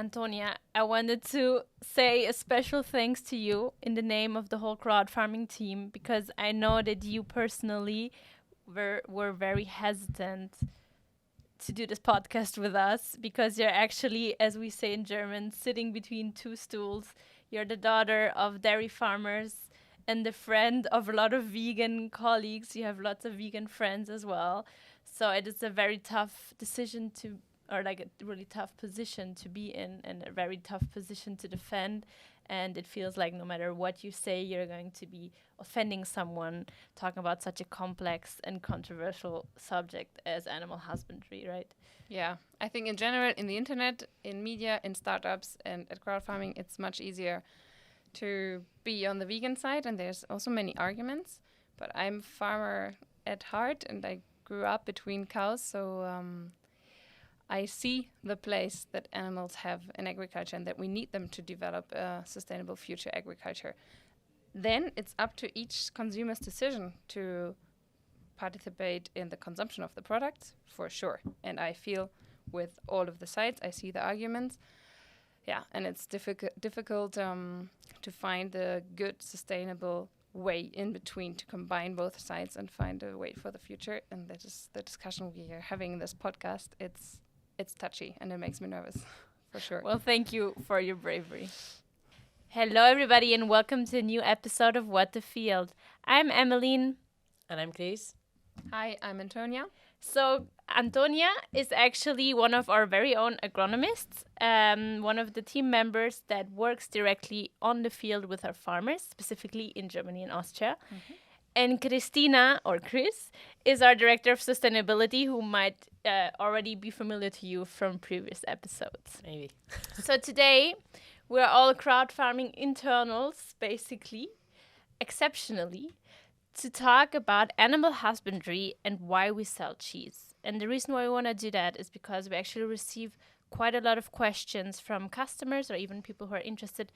Antonia, I wanted to say a special thanks to you in the name of the whole CrowdFarming team, because I know that you personally were very hesitant to do this podcast with us, because you're actually, as we say in German, sitting between two stools. You're the daughter of dairy farmers and the friend of a lot of vegan colleagues. You have lots of vegan friends as well. So it is a very tough decision or like a really tough position to be in, and a very tough position to defend. And it feels like no matter what you say, you're going to be offending someone talking about such a complex and controversial subject as animal husbandry, right? Yeah, I think in general, in the internet, in media, in startups, and at crowdfarming, it's much easier to be on the vegan side, and there's also many arguments. But I'm farmer at heart, and I grew up between cows, so I see the place that animals have in agriculture and that we need them to develop a sustainable future agriculture. Then it's up to each consumer's decision to participate in the consumption of the products, for sure. And I feel with all of the sides, I see the arguments. Yeah, and it's difficult to find a good, sustainable way in between to combine both sides and find a way for the future. And that is the discussion we are having in this podcast. It's touchy and it makes me nervous, for sure. Well, thank you for your bravery. Hello, everybody, and welcome to a new episode of What the Field. I'm Emmeline. And I'm Chris. Hi, I'm Antonia. So Antonia is actually one of our very own agronomists, one of the team members that works directly on the field with our farmers, specifically in Germany and Austria. Mm-hmm. And Cristina, or Chris, is our director of sustainability, who might already be familiar to you from previous episodes. Maybe. So today, we're all crowdfarming internals, basically, exceptionally, to talk about animal husbandry and why we sell cheese. And the reason why we want to do that is because we actually receive quite a lot of questions from customers or even people who are interested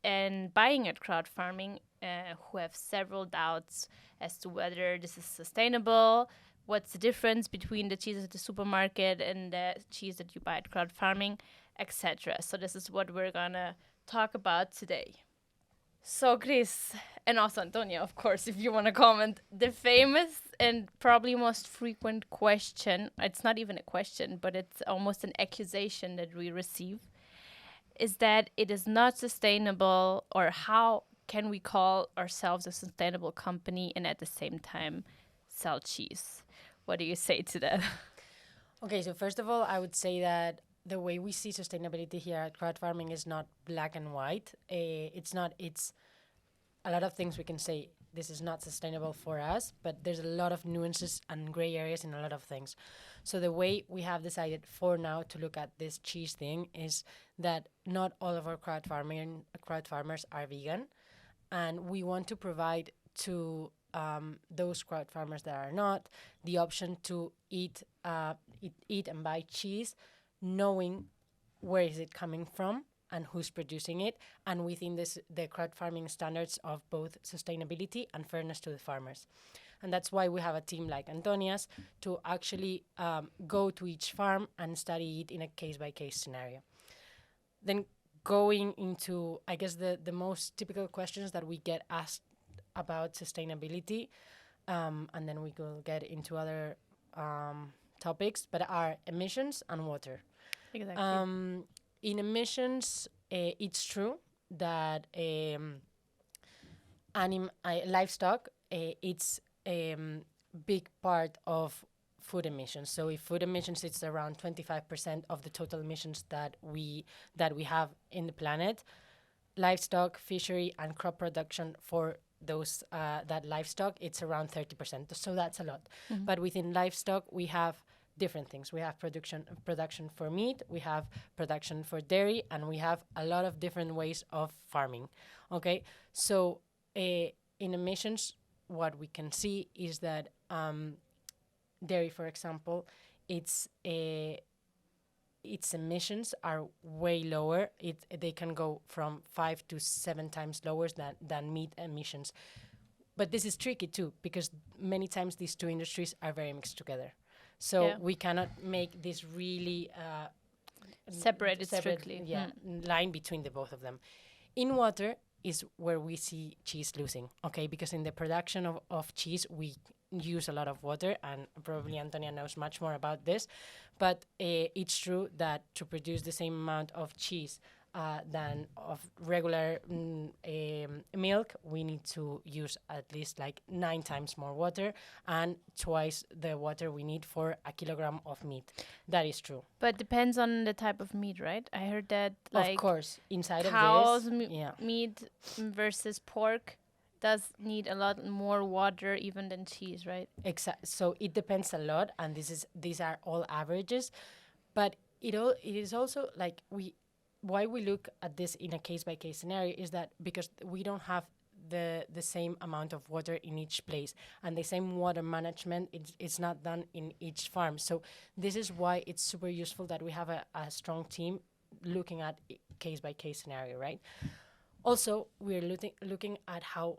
in buying at crowdfarming, who have several doubts as to whether this is sustainable, what's the difference between the cheese at the supermarket and the cheese that you buy at crowdfarming, etc. So this is what we're gonna talk about today. So Chris, and also Antonia, of course, if you want to comment, the famous and probably most frequent question, it's not even a question, but it's almost an accusation that we receive, is that it is not sustainable, or how can we call ourselves a sustainable company and at the same time sell cheese? What do you say to that? Okay, so first of all, I would say that the way we see sustainability here at crowdfarming is not black and white. It's a lot of things we can say this is not sustainable for us, but there's a lot of nuances and gray areas in a lot of things. So the way we have decided for now to look at this cheese thing is that not all of our crowd farmers are vegan, and we want to provide to those crowd farmers that are not the option to eat and buy cheese, knowing where is it coming from and who's producing it, and within the crowdfarming standards of both sustainability and fairness to the farmers. And that's why we have a team like Antonia's to actually go to each farm and study it in a case-by-case scenario. Then going into, I guess, the most typical questions that we get asked about sustainability, and then we will get into other topics, but are emissions and water. Exactly. In emissions, it's true that livestock, it's a big part of food emissions. So if food emissions, it's around 25% of the total emissions that we have in the planet. Livestock, fishery, and crop production for those that livestock, it's around 30%. So that's a lot. Mm-hmm. But within livestock, we have different things. We have production for meat, we have production for dairy, and we have a lot of different ways of farming. Okay, so in emissions, what we can see is that dairy, for example, its emissions are way lower. They can go from 5 to 7 times lower than meat emissions. But this is tricky too, because many times these two industries are very mixed together. So we cannot make this really Separated strictly. Yeah, line between the both of them. In water is where we see cheese losing, okay? Because in the production of cheese, we use a lot of water, and probably Antonia knows much more about this. But it's true that to produce the same amount of cheese than of regular milk, we need to use at least like 9 times more water and twice the water we need for a kilogram of meat. That is true. But depends on the type of meat, right? I heard that Of course, inside cows of this, meat versus pork does need a lot more water even than cheese, right? So it depends a lot, and these are all averages, but it is also like why we look at this in a case by case scenario is that because we don't have the same amount of water in each place, and the same water management it's not done in each farm. So this is why it's super useful that we have a strong team looking at case by case scenario, right? Also, we're looking at how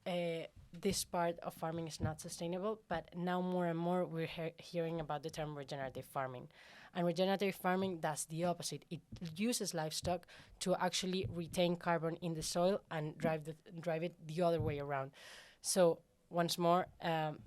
this part of farming is not sustainable, but now more and more we're hearing about the term regenerative farming. And regenerative farming does the opposite. It uses livestock to actually retain carbon in the soil and drive it the other way around. So once more,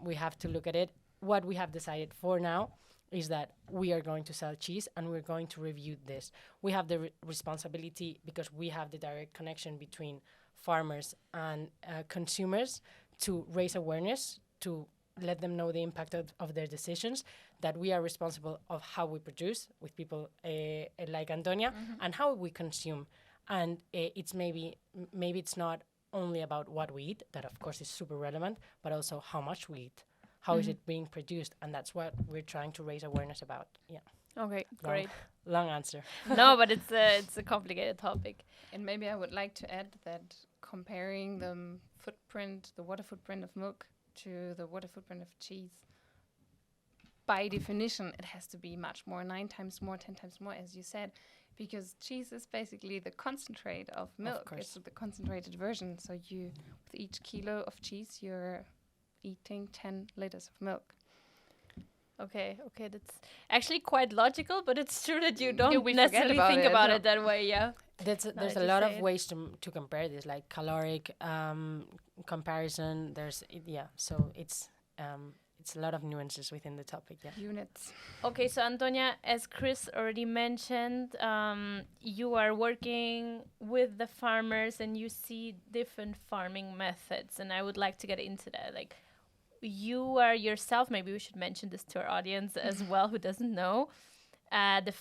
we have to look at it. What we have decided for now is that we are going to sell cheese, and we're going to review this. We have the responsibility, because we have the direct connection between farmers and consumers, to raise awareness, to let them know the impact of their decisions, that we are responsible of how we produce with people like Antonia, and how we consume. And it's maybe it's not only about what we eat, that of course is super relevant, but also how much we eat. How is it being produced? And that's what we're trying to raise awareness about. Yeah. Okay, great. Long answer. No, but it's a complicated topic. And maybe I would like to add that comparing the water footprint of milk to the water footprint of cheese, by definition, it has to be much more, 9 times more, 10 times more, as you said, because cheese is basically the concentrate of milk. It's the concentrated version. So with each kilo of cheese, you're eating 10 liters of milk. Okay, that's actually quite logical, but it's true that you don't we necessarily think about it that way, yeah. There's a lot of ways to compare this, like caloric comparison. So it's a lot of nuances within the topic. Yeah. Units. Okay, so Antonia, as Chris already mentioned, you are working with the farmers and you see different farming methods, and I would like to get into that. Like, you are yourself, maybe we should mention this to our audience as well, who doesn't know, the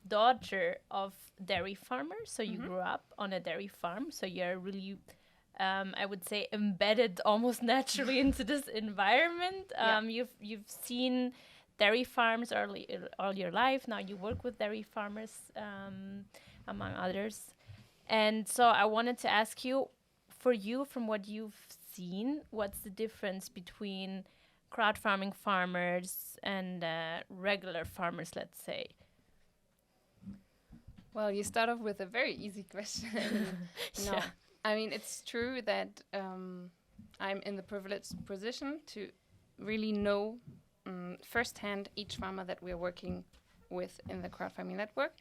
daughter of dairy farmers. So you grew up on a dairy farm, so you're really I would say embedded almost naturally into this environment. You've seen dairy farms all your life. Now you work with dairy farmers, among others. And so I wanted to ask you, for you, from what you've seen, what's the difference between crowd farming farmers and regular farmers, let's say? Well, you start off with a very easy question. No. Yeah. I mean, it's true that I'm in the privileged position to really know firsthand each farmer that we're working with in the CrowdFarming network.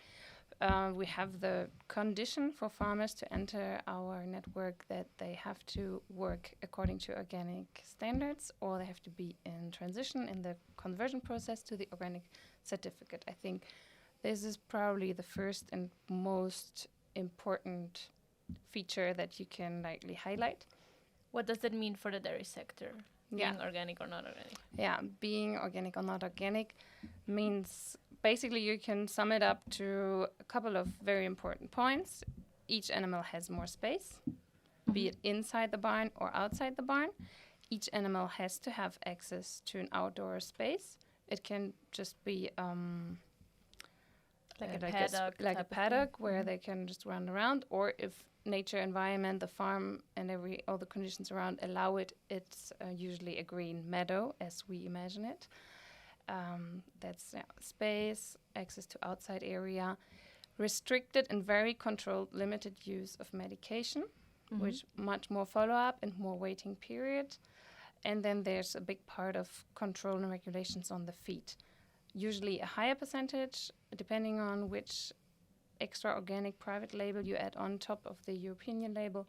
We have the condition for farmers to enter our network that they have to work according to organic standards, or they have to be in transition in the conversion process to the organic certificate. I think this is probably the first and most important feature that you can likely highlight. What does that mean for the dairy sector? Yeah. Being organic or not organic? Yeah, being organic or not organic means basically you can sum it up to a couple of very important points. Each animal has more space, be it inside the barn or outside the barn. Each animal has to have access to an outdoor space. It can just be like a paddock where they can just run around, or if nature environment, the farm and all the conditions around allow it, it's usually a green meadow as we imagine it. That's space, access to outside area, restricted and very controlled limited use of medication, which much more follow-up and more waiting period. And then there's a big part of control and regulations on the feed. Usually a higher percentage, depending on which extra organic private label you add on top of the European label,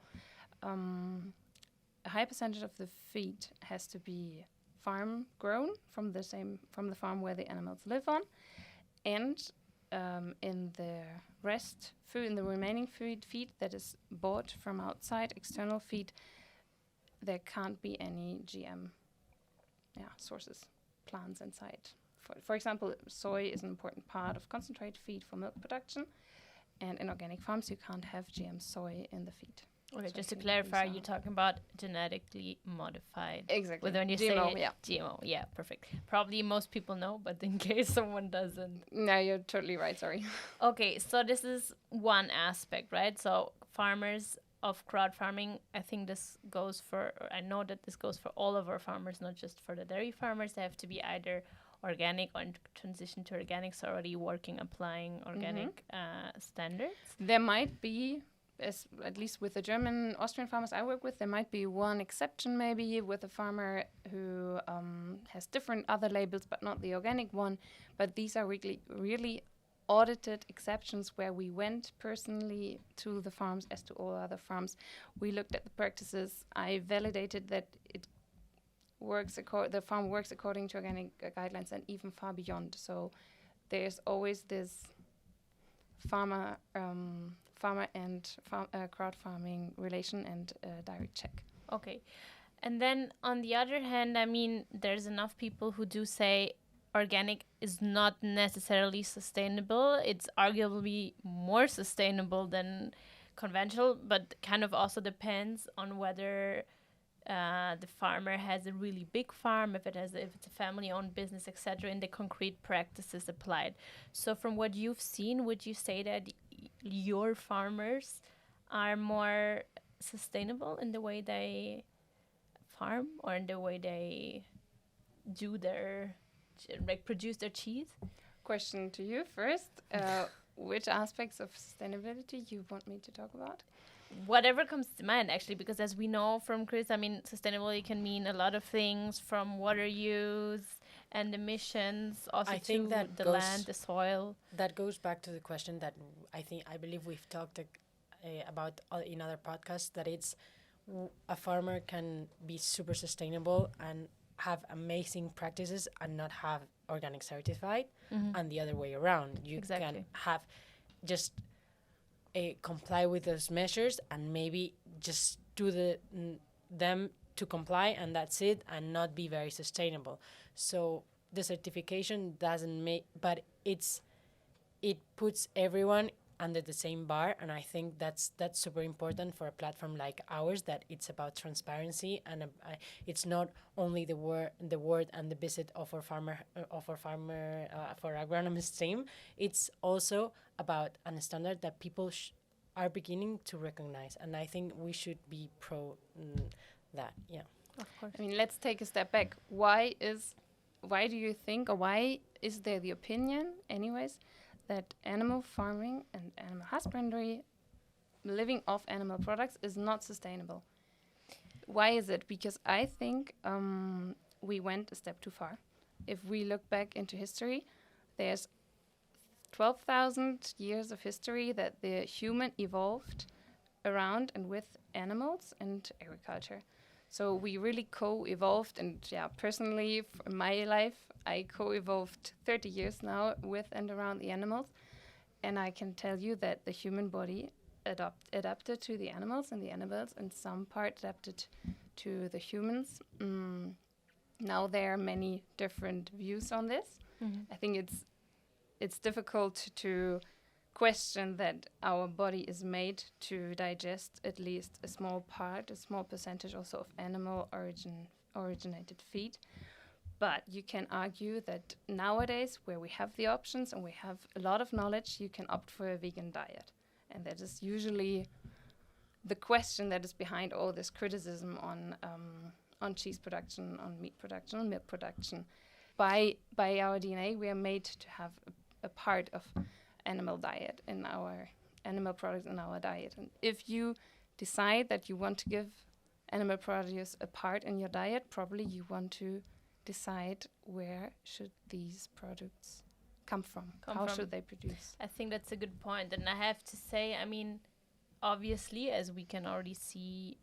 a high percentage of the feed has to be farm grown from the farm where the animals live on, and in the remaining feed that is bought from outside, external feed, there can't be any GM sources, plants inside. For example, soy is an important part of concentrate feed for milk production, and in organic farms you can't have GM soy in the feed. Okay, So just to it can clarify, be you're talking about genetically modified. Exactly. When you GMO, say GMO, yeah, perfect. Probably most people know, but in case someone doesn't. No, you're totally right, sorry. Okay, so this is one aspect, right? So farmers of crowd farming, I think this goes for, or I know that this goes for all of our farmers, not just for the dairy farmers. They have to be either organic or in transition to organics, already applying organic standards. There might be, at least with the German, Austrian farmers I work with, there might be one exception maybe with a farmer who has different other labels but not the organic one. But these are really audited exceptions where we went personally to the farms as to all other farms. We looked at the practices. I validated that it works the farm works according to organic guidelines and even far beyond. So there's always this farmer and crowd farming relation and direct check. Okay. And then on the other hand, I mean, there's enough people who do say organic is not necessarily sustainable. It's arguably more sustainable than conventional, but kind of also depends on whether the farmer has a really big farm, if it's a family-owned business, etc., and the concrete practices applied. So from what you've seen, would you say that your farmers are more sustainable in the way they farm or in the way they do produce their cheese? Question to you first. Which aspects of sustainability you want me to talk about? Whatever comes to mind, actually, because as we know from Chris, I mean, sustainability can mean a lot of things, from water use and emissions, also to the land, the soil. That goes back to the question that I believe we've talked about in other podcasts, that it's a farmer can be super sustainable and have amazing practices and not have organic certified, and the other way around. You can have just comply with those measures and maybe just do them to comply, and that's it, and not be very sustainable. So the certification doesn't make, but it puts everyone under the same bar, and I think that's super important for a platform like ours, that it's about transparency, and it's not only the word and the visit of our farmer for agronomist team. It's also about a standard that people are beginning to recognize, and I think we should be pro that. Yeah, of course. I mean, let's take a step back. Why do you think, or why is there the opinion, anyways, that animal farming and animal husbandry, living off animal products, is not sustainable? Why is it? Because I think we went a step too far. If we look back into history, there's 12,000 years of history that the human evolved around and with animals and agriculture. So we really co-evolved, and personally, in my life, I co-evolved 30 years now with and around the animals. And I can tell you that the human body adapted to the animals, and the animals in some part adapted to the humans. Now there are many different views on this. I think it's difficult to question that our body is made to digest at least a small percentage also of animal originated feed. But you can argue that nowadays, where we have the options and we have a lot of knowledge, you can opt for a vegan diet. And that is usually the question that is behind all this criticism on cheese production, on meat production, on milk production. By our DNA, we are made to have a part of animal diet in our animal products in our diet. And if you decide that you want to give animal produce a part in your diet, probably you want to decide where should these products come from? Come How from. should they produce? I think that's a good point. And I have to say, I mean, obviously, as we can already see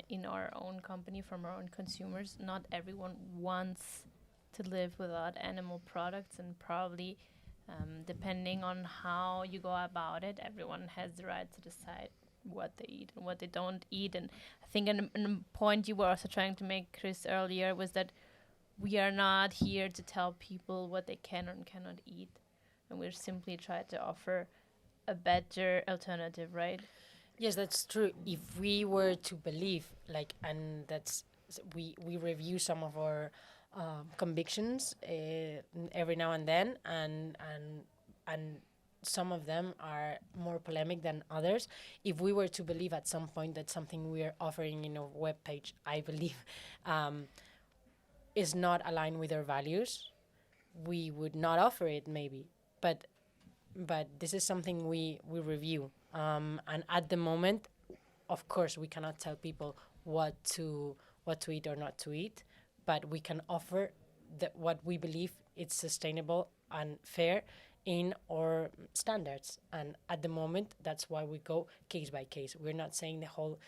in our own company from our own consumers, not everyone wants to live without animal products, and probably depending on how you go about it, everyone has the right to decide what they eat and what they don't eat. And I think a point you were also trying to make, Chris, earlier was that we are not here to tell people what they can and cannot eat, and we're simply trying to offer a better alternative, right? Yes, that's true. If we were to believe, like, and we review some of our convictions every now and then, and some of them are more polemic than others. If we were to believe at some point that something we are offering in our webpage, I believe, is not aligned with our values, we would not offer it, maybe. But this is something we review. And at the moment, of course, we cannot tell people what to eat or not to eat, but we can offer what we believe is sustainable and fair in our standards. And at the moment, that's why we go case by case. We're not saying the whole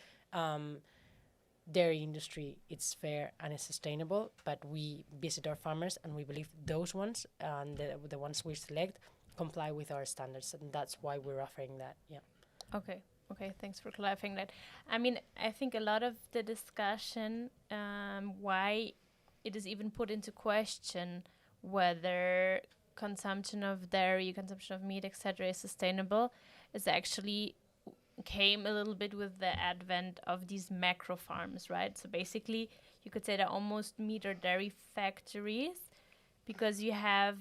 dairy industry it's fair and it's sustainable, but we visit our farmers and we believe those ones and the ones we select comply with our standards, and that's why we're offering that. Yeah. Okay, thanks for clarifying that. I mean, I think a lot of the discussion, why it is even put into question whether consumption of dairy, consumption of meat, etc., is sustainable, is actually came a little bit with the advent of these macro farms, right? So basically, you could say they're almost meat or dairy factories, because you have,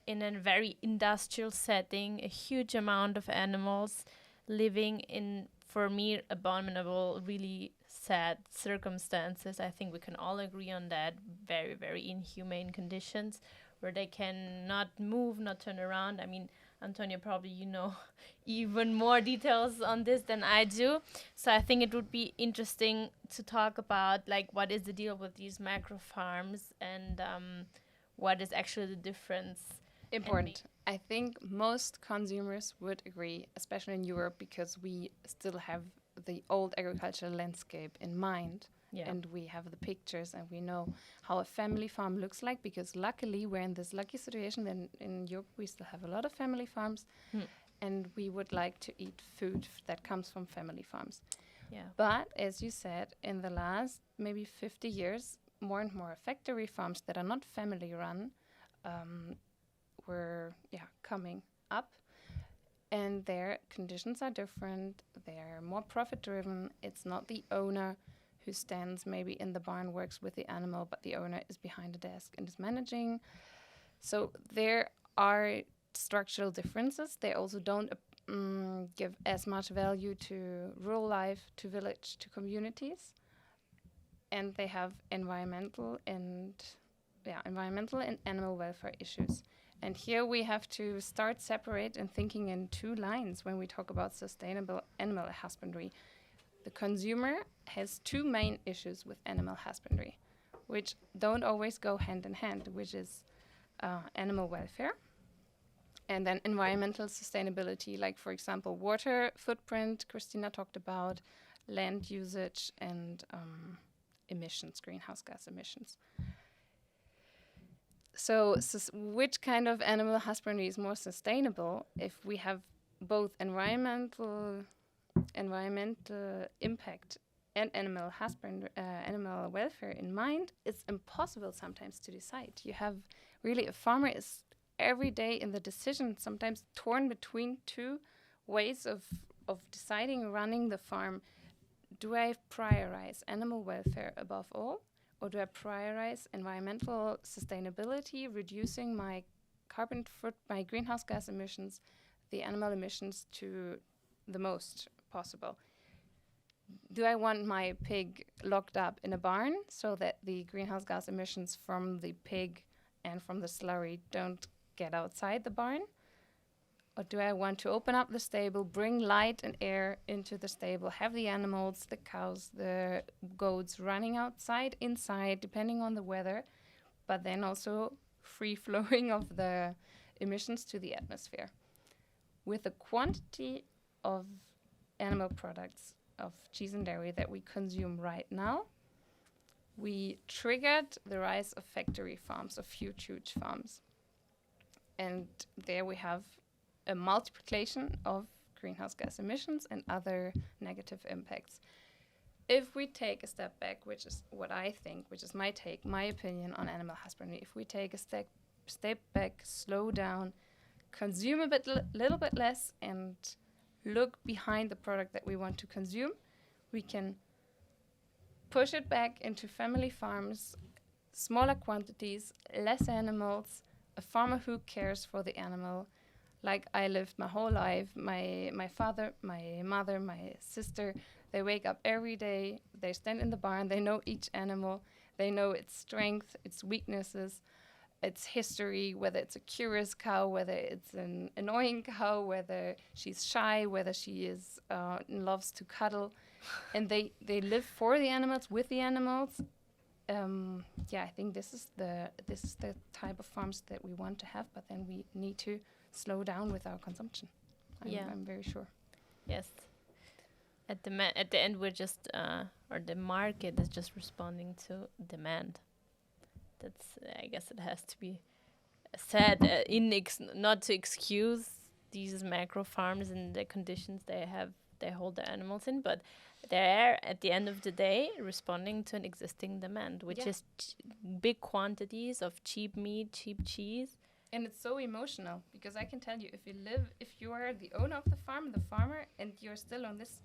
in a very industrial setting, a huge amount of animals living in, for me, abominable, really sad circumstances. I think we can all agree on that. Very, very inhumane conditions where they cannot move, not turn around. I mean, Antonia, probably you know even more details on this than I do. So I think it would be interesting to talk about, like, what is the deal with these macro farms, and what is actually the difference. Important. I think most consumers would agree, especially in Europe, because we still have the old agricultural landscape in mind. Yeah. And we have the pictures and we know how a family farm looks like, because luckily we're in this lucky situation that in Europe we still have a lot of family farms, and we would like to eat food that comes from family farms. Yeah. But as you said, in the last maybe 50 years, more and more factory farms that are not family run were coming up, and their conditions are different. They're more profit driven. It's not the owner who stands maybe in the barn, works with the animal, but the owner is behind the desk and is managing. So there are structural differences. They also don't give as much value to rural life, to village, to communities, and they have environmental and animal welfare issues. And here we have to start separate and thinking in two lines when we talk about sustainable animal husbandry. The consumer has two main issues with animal husbandry, which don't always go hand in hand, which is animal welfare and then environmental sustainability, like, for example, water footprint, Cristina talked about, land usage, and emissions, greenhouse gas emissions. So which kind of animal husbandry is more sustainable if we have both environmental impact and animal welfare in mind? It's impossible sometimes to decide. You have really, a farmer is every day in the decision, sometimes torn between two ways of deciding, running the farm. Do I prioritize animal welfare above all? Or do I prioritize environmental sustainability, reducing my my greenhouse gas emissions, the animal emissions, to the most possible? Do I want my pig locked up in a barn so that the greenhouse gas emissions from the pig and from the slurry don't get outside the barn? Or do I want to open up the stable, bring light and air into the stable, have the animals, the cows, the goats running outside, inside, depending on the weather, but then also free flowing of the emissions to the atmosphere. With the quantity of animal products, of cheese and dairy that we consume right now, we triggered the rise of factory farms, of huge farms. And there we have a multiplication of greenhouse gas emissions and other negative impacts. If we take a step back, which is what I think, which is my take, my opinion on animal husbandry, if we take a step back, slow down, consume a little bit less, and look behind the product that we want to consume, we can push it back into family farms, smaller quantities, less animals, a farmer who cares for the animal. Like I lived my whole life, my father, my mother, my sister, they wake up every day, they stand in the barn, they know each animal, they know its strength, its weaknesses, its history, whether it's a curious cow, whether it's an annoying cow, whether she's shy, whether she is loves to cuddle. And they live for the animals, with the animals. I think this is the type of farms that we want to have, but then we need to slow down with our consumption. I'm very sure. Yes. At the end, we're just or the market is just responding to demand. That's I guess it has to be said not to excuse these macro farms and the conditions they hold their animals in, but they're at the end of the day responding to an existing demand, which is big quantities of cheap meat, cheap cheese. And it's so emotional, because I can tell you, if you are the owner of the farm, the farmer, and you're still on this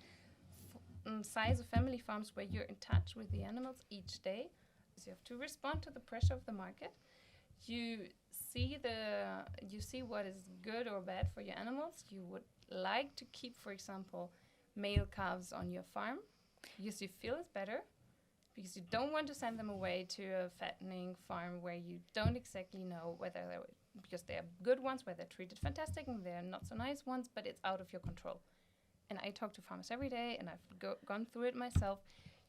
size of family farms where you're in touch with the animals each day, so you have to respond to the pressure of the market. You see what is good or bad for your animals. You would like to keep, for example, male calves on your farm because you feel it's better, because you don't want to send them away to a fattening farm where you don't exactly know whether because they are good ones where they're treated fantastic and they're not so nice ones, but it's out of your control. And I talk to farmers every day, and I've gone through it myself.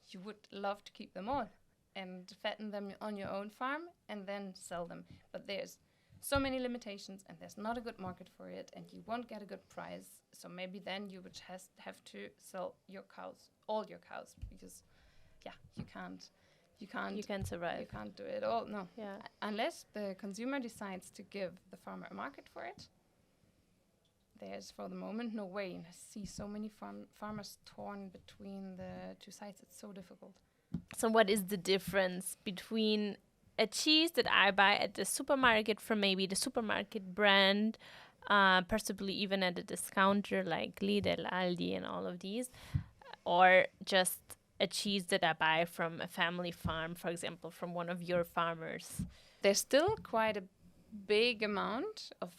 You would love to keep them all and fatten them on your own farm and then sell them. But there's so many limitations, and there's not a good market for it, and you won't get a good price. So maybe then you would have to sell all your cows, because you can't survive. You can't do it all. No. Yeah. Unless the consumer decides to give the farmer a market for it, there's for the moment no way. And I see so many farmers torn between the two sides. It's so difficult. So what is the difference between a cheese that I buy at the supermarket from maybe the supermarket brand, possibly even at a discounter like Lidl, Aldi, and all of these, or just a cheese that I buy from a family farm, for example, from one of your farmers? There's still quite a big amount of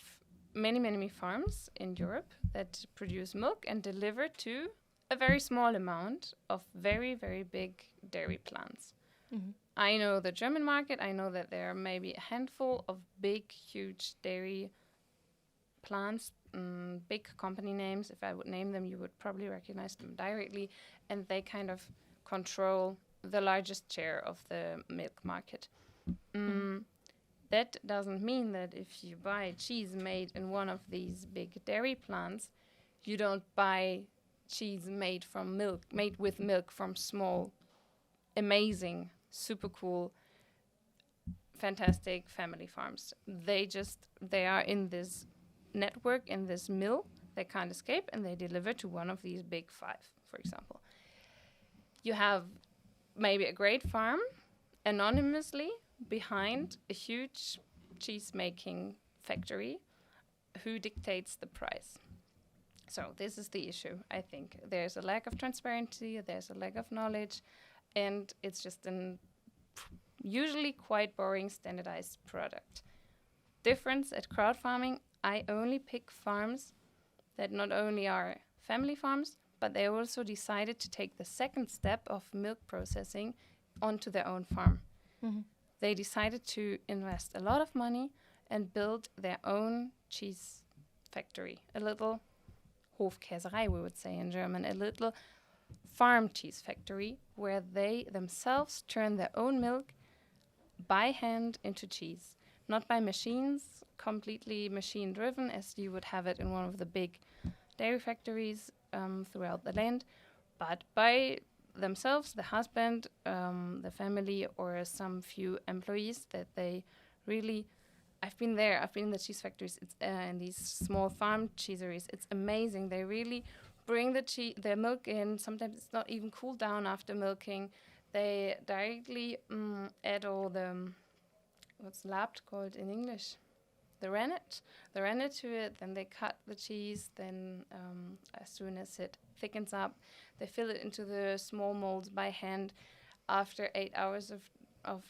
many farms in Europe that produce milk and deliver to a very small amount of very, very big dairy plants. Mm-hmm. I know the German market. I know that there are maybe a handful of big, huge dairy plants, big company names. If I would name them, you would probably recognize them directly. And they kind of control the largest share of the milk market. That doesn't mean that if you buy cheese made in one of these big dairy plants, you don't buy cheese made with milk from small, amazing, super cool, fantastic family farms. They are in this network, in this mill. They can't escape, and they deliver to one of these big five, for example. You have maybe a great farm anonymously behind a huge cheese-making factory who dictates the price. So this is the issue, I think. There's a lack of transparency, there's a lack of knowledge, and it's just an usually quite boring standardized product. Difference at CrowdFarming, I only pick farms that not only are family farms, but they also decided to take the second step of milk processing onto their own farm. Mm-hmm. They decided to invest a lot of money and build their own cheese factory, a little Hofkäserei, we would say in German, a little farm cheese factory where they themselves turn their own milk by hand into cheese. not by machines, completely machine driven as you would have it in one of the big dairy factories throughout the land, but by themselves, the husband, the family, or some few employees that they really. I've been there. I've been in the cheese factories. It's in these small farm cheeseries. It's amazing. They really bring the milk in. Sometimes it's not even cooled down after milking. They directly add all the what's lapped called in English, the rennet to it. Then they cut the cheese. Then as soon as it thickens up, they fill it into the small molds by hand. After 8 hours of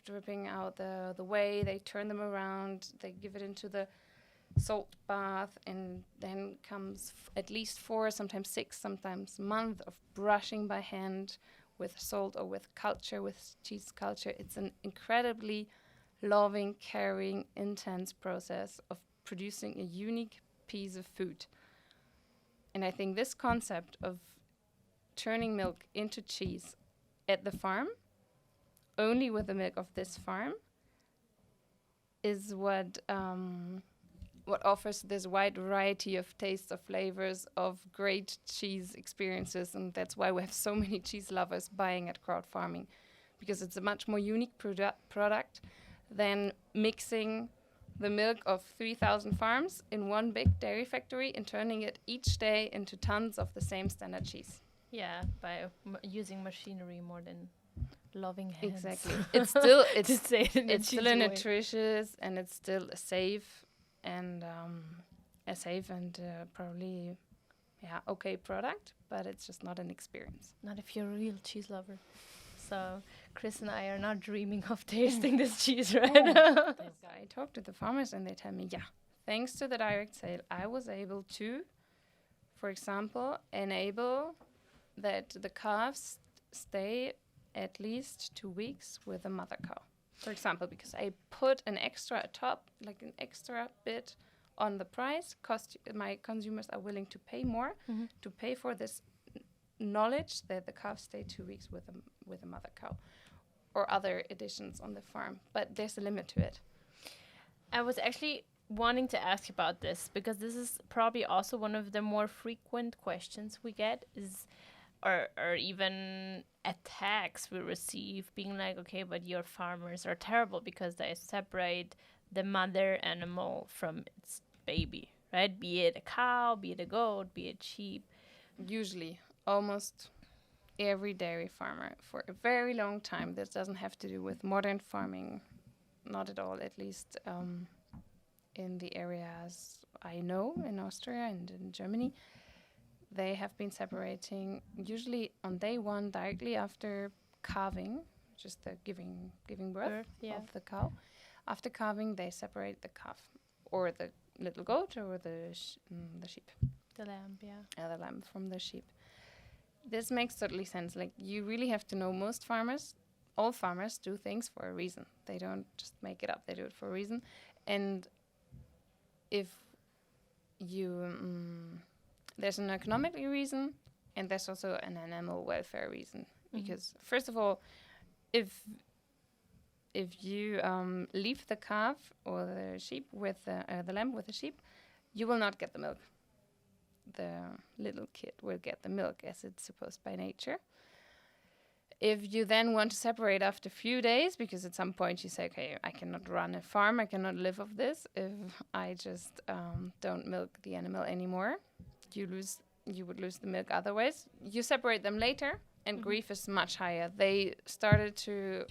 dripping out the whey, they turn them around, they give it into the salt bath, and then comes at least 4, sometimes 6, sometimes a month of brushing by hand with salt or with culture, with cheese culture. It's an incredibly loving, caring, intense process of producing a unique piece of food. And I think this concept of turning milk into cheese at the farm, only with the milk of this farm, is what offers this wide variety of tastes, of flavors, of great cheese experiences, and that's why we have so many cheese lovers buying at CrowdFarming, because it's a much more unique product than mixing the milk of 3,000 farms in one big dairy factory and turning it each day into tons of the same standard cheese. Yeah, by using machinery more than loving hands. Exactly. It's still it's still a nutritious, and it's still a safe and probably okay product, but it's just not an experience. Not if you're a real cheese lover. So Chris and I are not dreaming of tasting this cheese right now. I talk to the farmers and they tell me, thanks to the direct sale, I was able to, for example, enable that the calves stay at least 2 weeks with a mother cow. For example, because I put an extra atop, like an extra bit on the price, my consumers are willing to pay more to pay for this knowledge that the calves stay 2 weeks with a mother cow, or other additions on the farm. But there's a limit to it. I was actually wanting to ask about this because this is probably also one of the more frequent questions we get is, or even attacks we receive, being like, okay, but your farmers are terrible because they separate the mother animal from its baby, right? Be it a cow, be it a goat, be it sheep. Usually, almost every dairy farmer for a very long time, this doesn't have to do with modern farming, not at all, at least in the areas I know in Austria and in Germany, they have been separating usually on day one directly after calving, just the giving birth of the cow. After calving, they separate the calf or the little goat or the sheep. The lamb, The lamb from the sheep. This makes totally sense. Like, you really have to know all farmers do things for a reason. They don't just make it up. They do it for a reason. And if you... there's an economic reason, and there's also an animal welfare reason. Because, first of all, if you leave the calf or the sheep with the lamb with the sheep, you will not get the milk. The little kid will get the milk as it's supposed by nature. If you then want to separate after a few days, because at some point you say, okay, I cannot run a farm, I cannot live off this if I just don't milk the animal anymore, you would lose the milk otherwise. You separate them later, and grief is much higher. They started to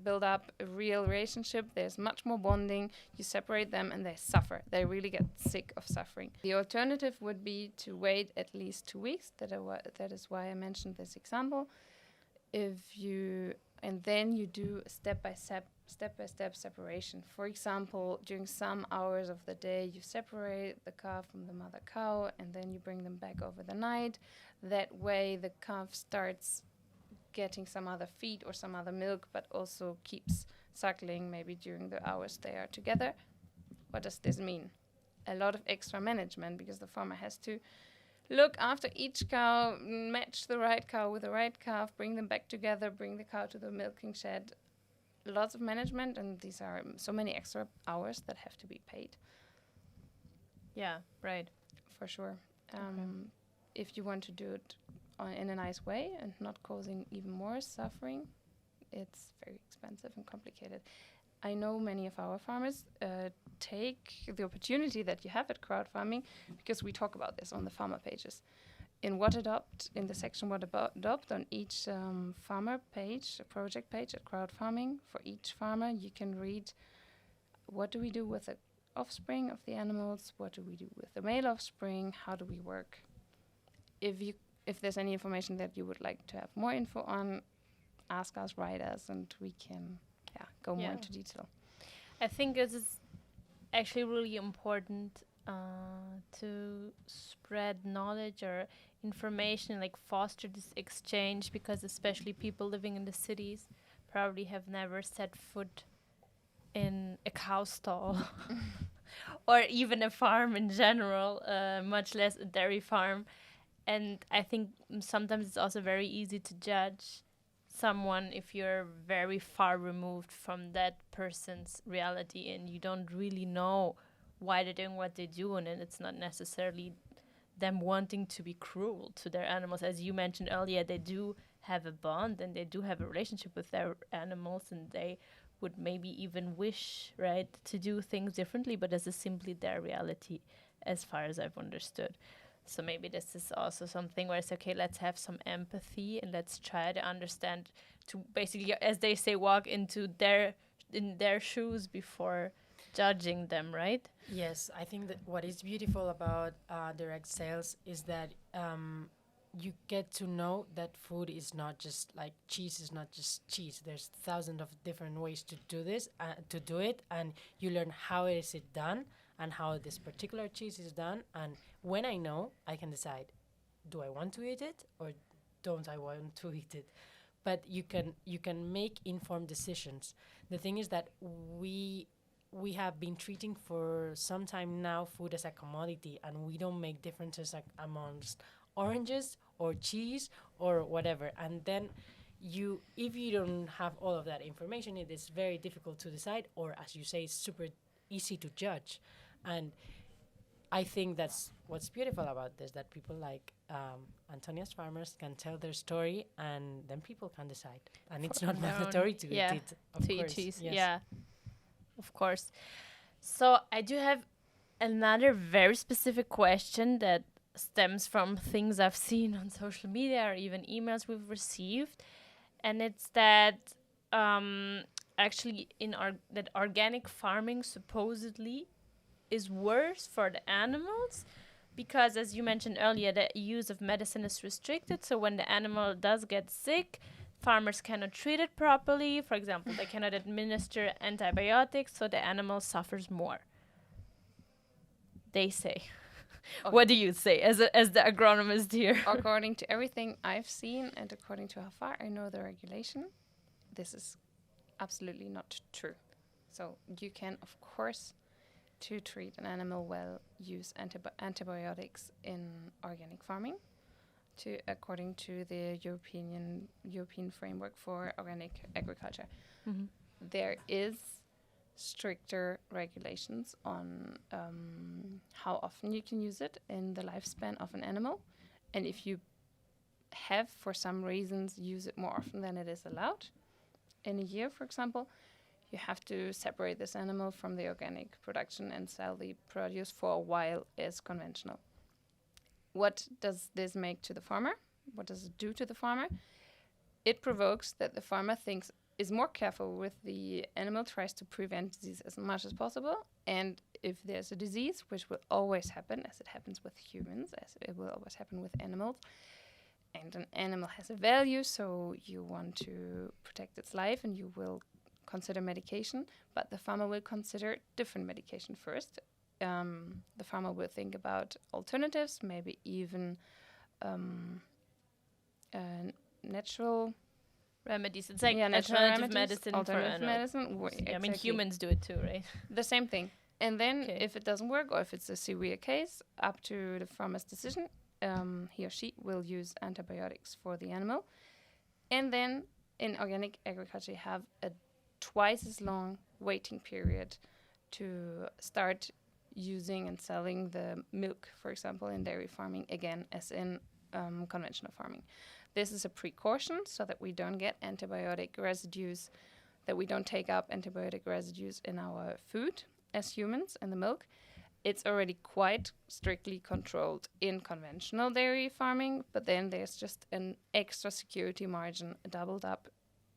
build up a real relationship. There's much more bonding. You separate them and they suffer. They really get sick of suffering. The alternative would be to wait at least 2 weeks. That is why I mentioned this example. And then you do a step-by-step separation. For example, during some hours of the day, you separate the calf from the mother cow, and then you bring them back over the night. That way, the calf starts getting some other feed or some other milk, but also keeps suckling maybe during the hours they are together. What does this mean? A lot of extra management, because the farmer has to look after each cow, match the right cow with the right calf, bring them back together, bring the cow to the milking shed. lots of management, and these are so many extra hours that have to be paid. Yeah, right. For sure. If you want to do it in a nice way and not causing even more suffering, it's very expensive and complicated. I know many of our farmers take the opportunity that you have at CrowdFarming, because we talk about this on the farmer pages. In What Adopt, in the section What Adopt, on each farmer page, a project page at CrowdFarming, for each farmer, you can read, what do we do with the offspring of the animals? What do we do with the male offspring? How do we work? If there's any information that you would like to have more info on, ask us, write us, and we can go more into detail. I think this is actually really important to spread knowledge or information, like foster this exchange, because especially people living in the cities probably have never set foot in a cow stall or even a farm in general, much less a dairy farm. And I think sometimes it's also very easy to judge someone if you're very far removed from that person's reality and you don't really know why they're doing what they do, and it's not necessarily them wanting to be cruel to their animals. As you mentioned earlier, they do have a bond and they do have a relationship with their animals, and they would maybe even wish, right, to do things differently, but this is simply their reality as far as I've understood. So maybe this is also something where it's okay, let's have some empathy and let's try to understand, to basically, as they say, walk into in their shoes before judging them, right? Yes, I think that what is beautiful about direct sales is that you get to know that food is not just like cheese is not just cheese. There's thousands of different ways to do this, and you learn how is it done and how this particular cheese is done. And when I know, I can decide, do I want to eat it or don't I want to eat it? But you can make informed decisions. The thing is that we have been treating for some time now food as a commodity, and we don't make differences amongst oranges or cheese or whatever. And then if you don't have all of that information, it is very difficult to decide, or as you say, it's super easy to judge. And I think that's what's beautiful about this, that people like Antonia's farmers can tell their story, and then people can decide. And it's not mandatory to eat it, of course. Eat cheese, yes. yeah, of course. So I do have another very specific question that stems from things I've seen on social media or even emails we've received. And it's that actually that organic farming supposedly is worse for the animals, because as you mentioned earlier, the use of medicine is restricted. So when the animal does get sick, farmers cannot treat it properly. For example, they cannot administer antibiotics, so the animal suffers more. They say. Okay. What do you say as the agronomist here? According to everything I've seen and according to how far I know the regulation, this is absolutely not true. So you can, of course, to treat an animal well, use antibiotics in organic farming, according to the European framework for organic agriculture. Mm-hmm. There is stricter regulations on how often you can use it in the lifespan of an animal, and if you have, for some reasons, use it more often than it is allowed in a year, for example, you have to separate this animal from the organic production and sell the produce for a while as conventional. What does this make to the farmer? What does it do to the farmer? It provokes that the farmer is more careful with the animal, tries to prevent disease as much as possible. And if there's a disease, which will always happen, as it happens with humans, as it will always happen with animals, and an animal has a value, so you want to protect its life and you will consider medication, but the farmer will consider different medication first. The farmer will think about alternatives, maybe even natural remedies. It's like alternative medicine for animals. Exactly. I mean, humans do it too, right? The same thing. And then if it doesn't work, or if it's a severe case, up to the farmer's decision, he or she will use antibiotics for the animal. And then in organic agriculture, you have a twice as long waiting period to start using and selling the milk, for example, in dairy farming, again, as in conventional farming. This is a precaution so that we don't get antibiotic residues, that we don't take up antibiotic residues in our food as humans and the milk. It's already quite strictly controlled in conventional dairy farming, but then there's just an extra security margin, a doubled up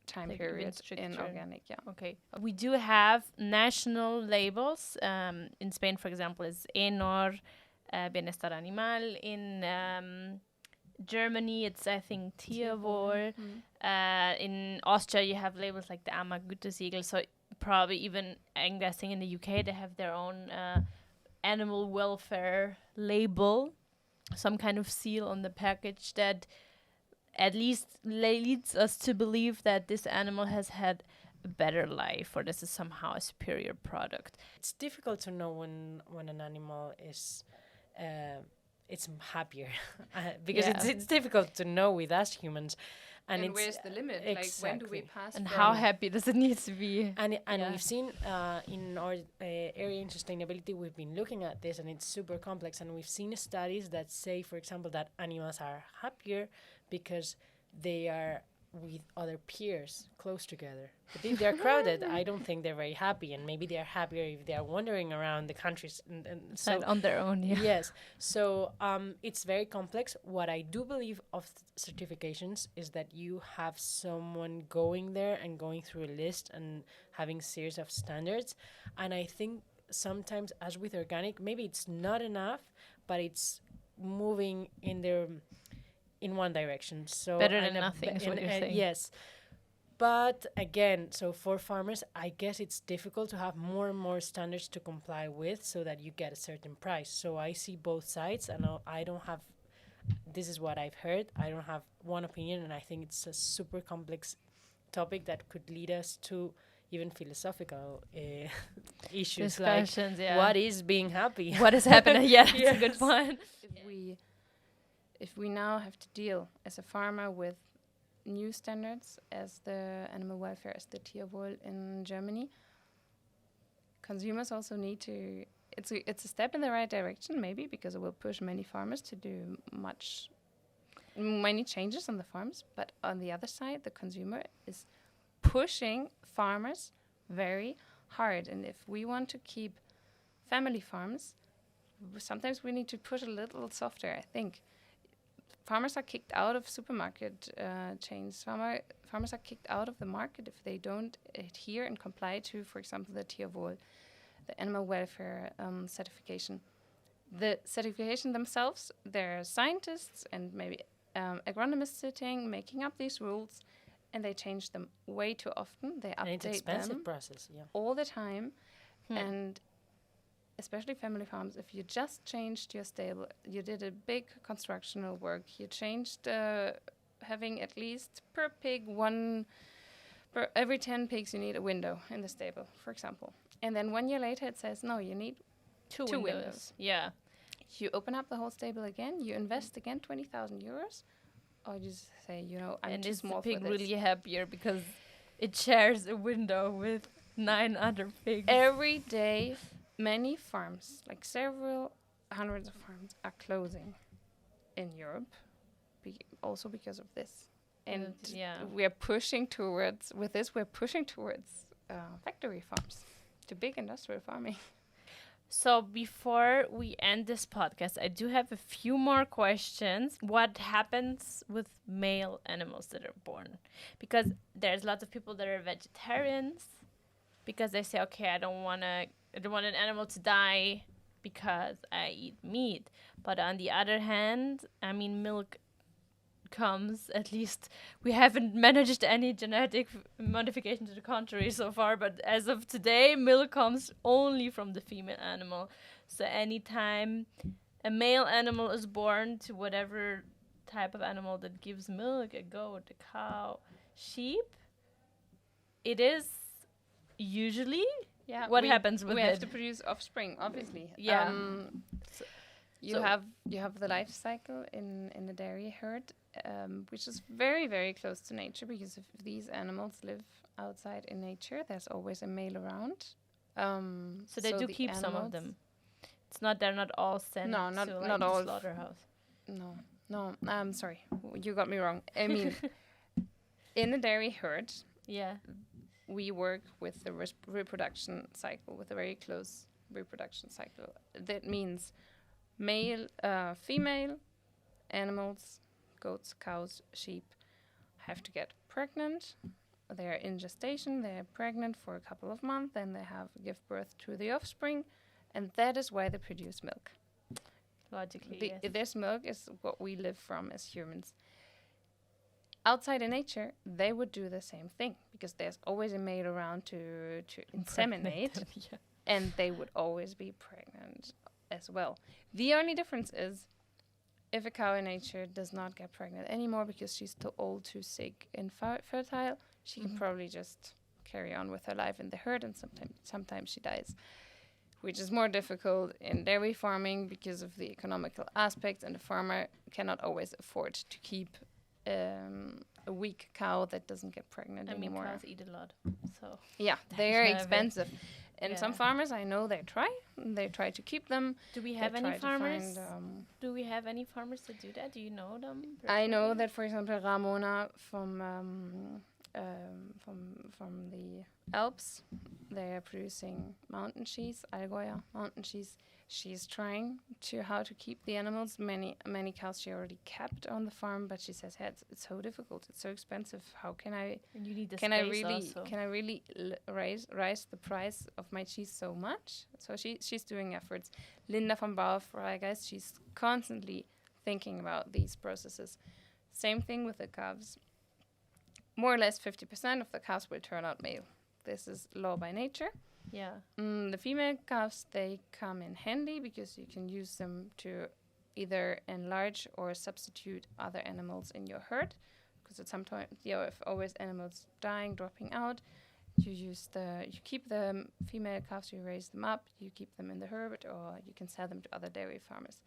time Like period even in stricter. organic. Yeah. Okay. We do have national labels. In Spain, for example, is ENOR, Bienestar Animal. In Germany, it's, I think, Tierwohl. In Austria, you have labels like the Ammergütesiegel. So probably even, I'm guessing, in the UK, they have their own animal welfare label, some kind of seal on the package that at least leads us to believe that this animal has had a better life, or this is somehow a superior product. It's difficult to know when an animal is it's happier because Yeah. it's difficult to know with us humans, and it's where's the limit? Like, when do we exactly. pass? And from how happy does it need to be? And Yeah. we've seen in our area in sustainability, we've been looking at this, and it's super complex. And we've seen studies that say, for example, that animals are happier because they are with other peers close together. But if they're crowded, I don't think they're very happy. And maybe they're happier if they are wandering around the countries. And so And on their own, yeah. yes. So it's very complex. What I do believe of certifications is that you have someone going there and going through a list and having series of standards. And I think sometimes, as with organic, maybe it's not enough, but it's moving in one direction. So Better than and a nothing is what you're saying. Yes. But again, so for farmers, I guess it's difficult to have more and more standards to comply with so that you get a certain price. So I see both sides, and I don't have, this is what I've heard, I don't have one opinion, and I think it's a super complex topic that could lead us to even philosophical issues like Discussions, yeah. what is being happy? What is happening? Yeah, that's a good Yes. point. If we now have to deal as a farmer with new standards as the animal welfare, as the Tierwohl in Germany, consumers also need to, it's a step in the right direction, maybe, because it will push many farmers to do many changes on the farms. But on the other side, the consumer is pushing farmers very hard. And if we want to keep family farms, sometimes we need to push a little softer, I think. Farmers are kicked out of supermarket chains. Farmers are kicked out of the market if they don't adhere and comply to, for example, the Tierwohl, the animal welfare certification. The certification themselves, there are scientists and maybe agronomists sitting, making up these rules, and they change them way too often. They And it's update expensive them process, yeah. all the time. And especially family farms, if you just changed your stable, you did a big constructional work, you changed having at least per pig every 10 pigs you need a window in the stable, for example. And then 1 year later it says, no, you need Two Two windows. windows. Yeah. you open up the whole stable again, you invest again 20,000 euros, or you just say, I'm And too is the small pig for this. really happier because it shares a window with 9 other pigs? Every day, many farms, like several hundreds of farms, are closing in Europe, also because of this. And yeah. we're pushing towards factory farms, to big industrial farming. So before we end this podcast, I do have a few more questions. What happens with male animals that are born? Because there's lots of people that are vegetarians because they say, okay, I don't want an animal to die because I eat meat. But on the other hand, I mean, milk comes, at least we haven't managed any genetic modification to the contrary so far, but as of today, milk comes only from the female animal. So anytime a male animal is born to whatever type of animal that gives milk, a goat, a cow, sheep, it is usually what happens with we it. have to produce offspring, obviously. Yeah. You have the life cycle in the dairy herd, which is very, very close to nature, because if these animals live outside in nature, there's always a male around. So they do the keep some of animals- them. It's not they're not all sent No, not- to like not the all. slaughterhouse. No, I'm sorry. You got me wrong. I mean, in a dairy herd, Yeah. we work with the reproduction cycle, with a very close reproduction cycle. That means female animals, goats, cows, sheep, have to get pregnant. They're in gestation, they're pregnant for a couple of months, then they give birth to the offspring, and that is why they produce milk. Logically, yes. This milk is what we live from as humans. Outside in nature, they would do the same thing, because there's always a male around to inseminate, Yeah. and they would always be pregnant as well. The only difference is if a cow in nature does not get pregnant anymore because she's too old, too sick, and fertile, she can probably just carry on with her life in the herd, and sometimes she dies, which is more difficult in dairy farming because of the economical aspects, and the farmer cannot always afford to keep a weak cow that doesn't get pregnant anymore. Cows eat a lot, so Yeah, There's they're no way. expensive. And some Yeah. farmers, I know, they try to keep them. do we They have any try to farmers? find, Do we have any farmers that do that? Do you know them? I know personally? that, for example, Ramona from the Alps, they are producing mountain cheese, Allgäuer mountain cheese. She's trying how to keep the animals. Many cows she already kept on the farm, but she says, "Yeah, it's so difficult. It's so expensive. How can I And you need the can I space really also. can I really raise the price of my cheese so much?" So she's doing efforts. Linda von Bauer-Freigeist, she's constantly thinking about these processes. Same thing with the calves. More or less 50% of the calves will turn out male. This is law by nature. Yeah. The female calves, they come in handy because you can use them to either enlarge or substitute other animals in your herd. Because at some time, if always animals dying, dropping out, you keep the female calves, you raise them up, you keep them in the herd, or you can sell them to other dairy farmers.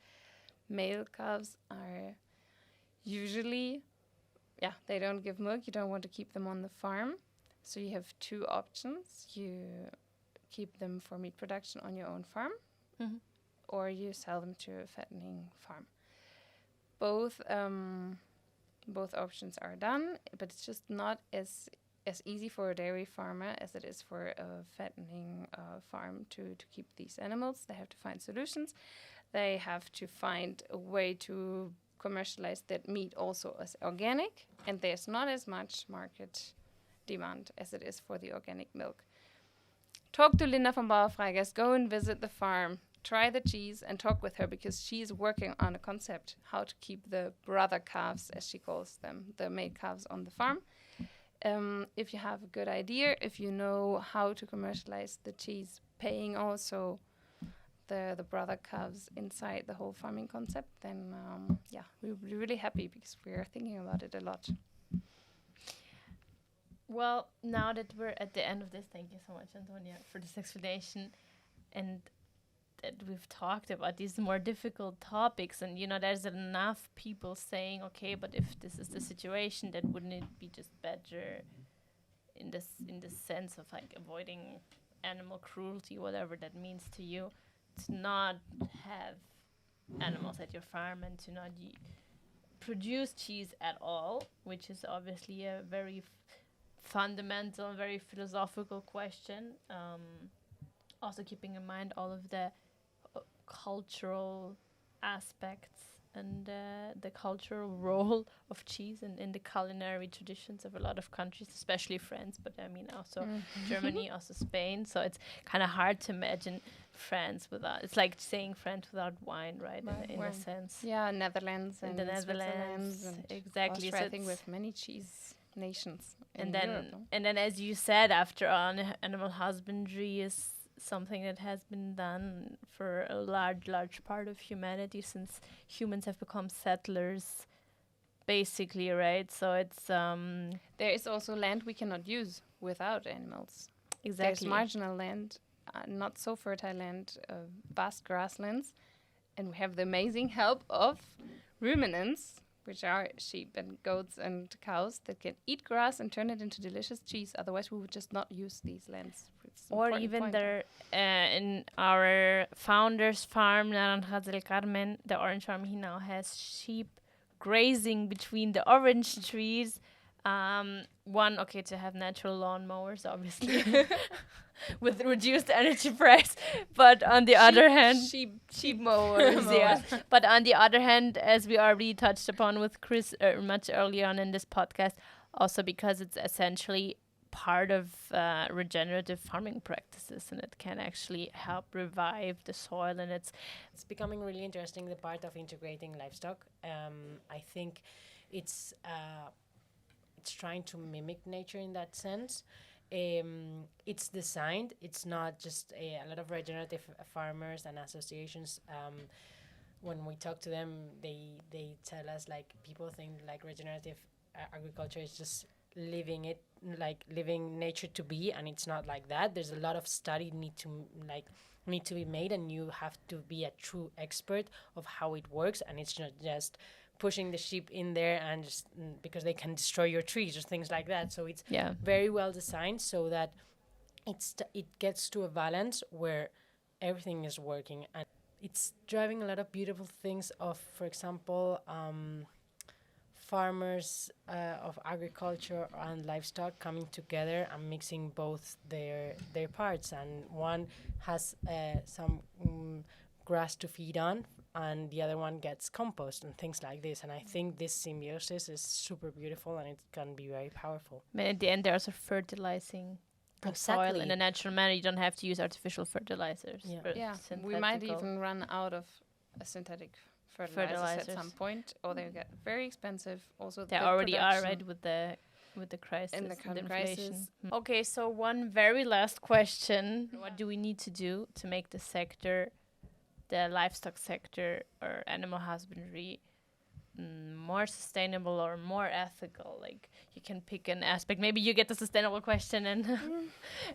Male calves are usually, they don't give milk. You don't want to keep them on the farm. So you have two options. You keep them for meat production on your own farm, or you sell them to a fattening farm. Both options are done, but it's just not as easy for a dairy farmer as it is for a fattening farm to keep these animals. They have to find solutions. They have to find a way to commercialize that meat also as organic, and there's not as much market demand as it is for the organic milk. Talk to Linda von Bauer-Freigeist, go and visit the farm, try the cheese, and talk with her, because she's working on a concept how to keep the brother calves, as she calls them, the male calves on the farm. If you have a good idea, if you know how to commercialize the cheese, paying also the brother calves inside the whole farming concept, then we'll be really happy, because we're thinking about it a lot. Well, now that we're at the end of this, thank you so much, Antonia, for this explanation, and that we've talked about these more difficult topics. And there's enough people saying, okay, but if this is the situation, then wouldn't it be just better in this sense of like avoiding animal cruelty, whatever that means to you, to not have animals at your farm and to not produce cheese at all, which is obviously a very fundamental, very philosophical question. Also keeping in mind all of the cultural aspects and the cultural role of cheese in the culinary traditions of a lot of countries, especially France, but I mean also Germany, also Spain. So it's kind of hard to imagine France without, it's like saying France without wine, right? In a sense. Yeah, Netherlands and the Netherlands, and exactly. Austria, So I think with many cheese nations. And Europe, no? then as you said, after all, animal husbandry is something that has been done for a large part of humanity since humans have become settlers, basically, right? So it's there is also land we cannot use without animals. exactly There's marginal land, not so fertile land, vast grasslands, and we have the amazing help of ruminants, which are sheep and goats and cows that can eat grass and turn it into delicious cheese. Otherwise, we would just not use these lands. It's an Or important even point. there in our founder's farm, Naranjas del Carmen, the orange farm, he now has sheep grazing between the orange trees. One, okay, to have natural lawnmowers, obviously, with reduced energy price. But on the other hand, sheep mowers. yeah. But on the other hand, as we already touched upon with Chris much earlier on in this podcast, also because it's essentially part of regenerative farming practices, and it can actually help revive the soil, and it's becoming really interesting, the part of integrating livestock. I think it's trying to mimic nature in that sense. It's designed, it's not just a lot of regenerative farmers and associations. When we talk to them, they tell us, like, people think like regenerative agriculture is just living nature to be, and it's not like that. There's a lot of study need to be made, and you have to be a true expert of how it works, and it's not just pushing the sheep in there and just because they can destroy your trees or things like that. So it's very well designed so that it gets to a balance where everything is working, and it's driving a lot of beautiful things of, for example, farmers of agriculture and livestock coming together and mixing both their parts, and one has some grass to feed on, and the other one gets compost and things like this. And I think this symbiosis is super beautiful, and it can be very powerful. I mean, at the end, they're also fertilizing the soil in a natural manner. You don't have to use artificial fertilizers. Yeah, we might even run out of synthetic fertilizers at some point, or they get very expensive. Also, they already are, right, with the crisis, in the current inflation. Okay, so one very last question: what do we need to do to make the sector, the livestock sector or animal husbandry, more sustainable or more ethical? Like, you can pick an aspect. Maybe you get the sustainable question, and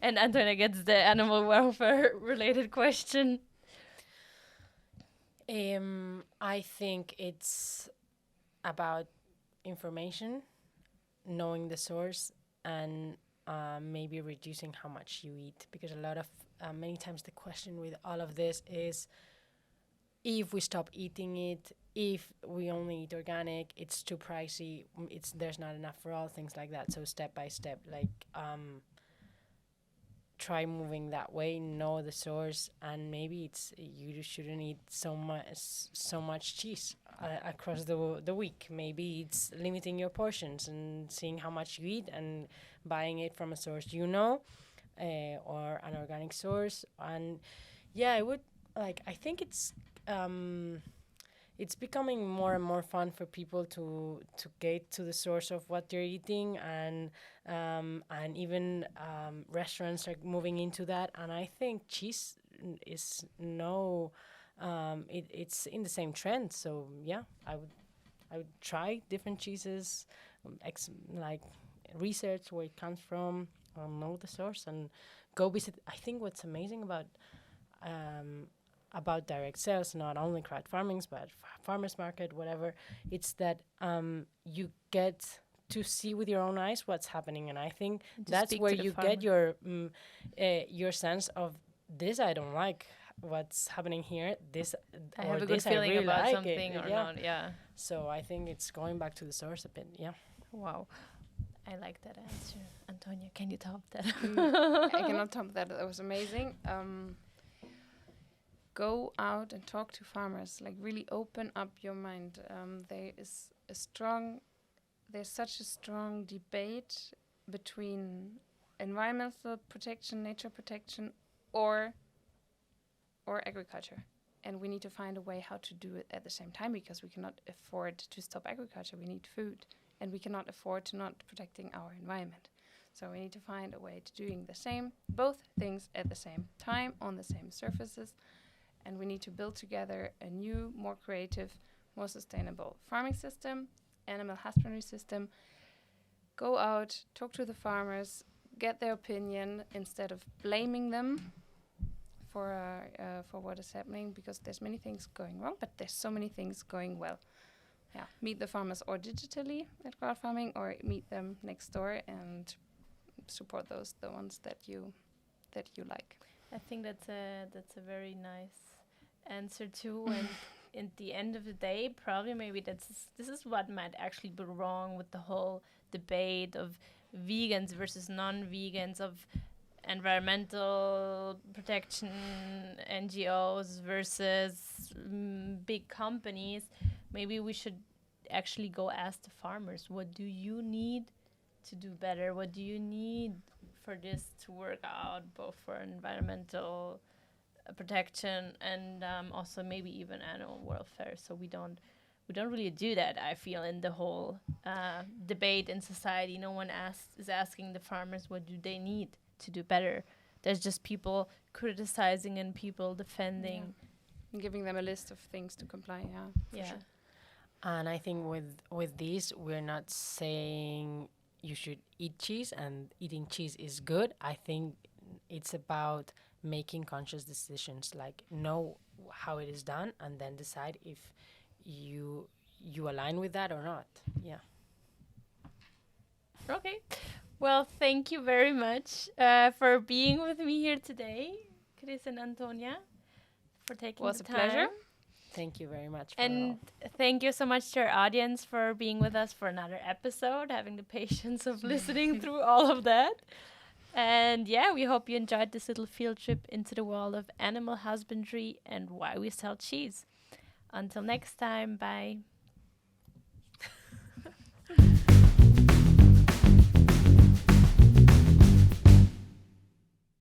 and Antonia gets the animal welfare related question. I think it's about information, knowing the source, and maybe reducing how much you eat, because a lot of many times the question with all of this is, if we stop eating it, if we only eat organic, it's too pricey, there's not enough for all, things like that. So step by step, like, try moving that way, know the source, and maybe you shouldn't eat so much cheese across the week. Maybe it's limiting your portions and seeing how much you eat and buying it from a source or an organic source. And I think it's becoming more and more fun for people to get to the source of what they're eating, and even restaurants are moving into that. And I think cheese is it's in the same trend. So yeah, I would try different cheeses, like research where it comes from, know the source, and go visit. I think what's amazing about direct sales, not only CrowdFarming, but farmers market, whatever, it's that you get to see with your own eyes what's happening. And I think that's where you get your sense of, this I don't like what's happening here, this I have a good feeling really about like something or not. So I think it's going back to the source a bit. Wow, I like that answer. Antonia, can you top that? I cannot top that. That was amazing. Go out and talk to farmers. Like, really open up your mind. There's such a strong debate between environmental protection, nature protection, or agriculture. And we need to find a way how to do it at the same time, because we cannot afford to stop agriculture. We need food, and we cannot afford to not protecting our environment. So we need to find a way to doing both things at the same time on the same surfaces. And we need to build together a new, more creative, more sustainable farming system, animal husbandry system. Go out, talk to the farmers, get their opinion instead of blaming them for what is happening, because there's many things going wrong, but there's so many things going well. meet the farmers or digitally at CrowdFarming, or meet them next door and support the ones that you like. I think that's a very nice answer too. And at the end of the day, probably maybe this is what might actually be wrong with the whole debate of vegans versus non-vegans, of environmental protection NGOs versus big companies. Maybe we should actually go ask the farmers, what do you need to do better? What do you need for this to work out, both for environmental protection and also maybe even animal welfare? So we don't really do that, I feel, in the whole debate in society. No one is asking the farmers what do they need to do better. There's just people criticizing and people defending. And giving them a list of things to comply, for sure. And I think with this, we're not saying you should eat cheese and eating cheese is good. I think it's about making conscious decisions, like know how it is done and then decide if you align with that or not. Yeah. Okay. Well, thank you very much for being with me here today, Chris and Antonia, for taking Was the a time. pleasure. Thank you very much. And thank you so much to our audience for being with us for another episode, having the patience of listening through all of that. And yeah, we hope you enjoyed this little field trip into the world of animal husbandry and why we sell cheese. Until next time, bye.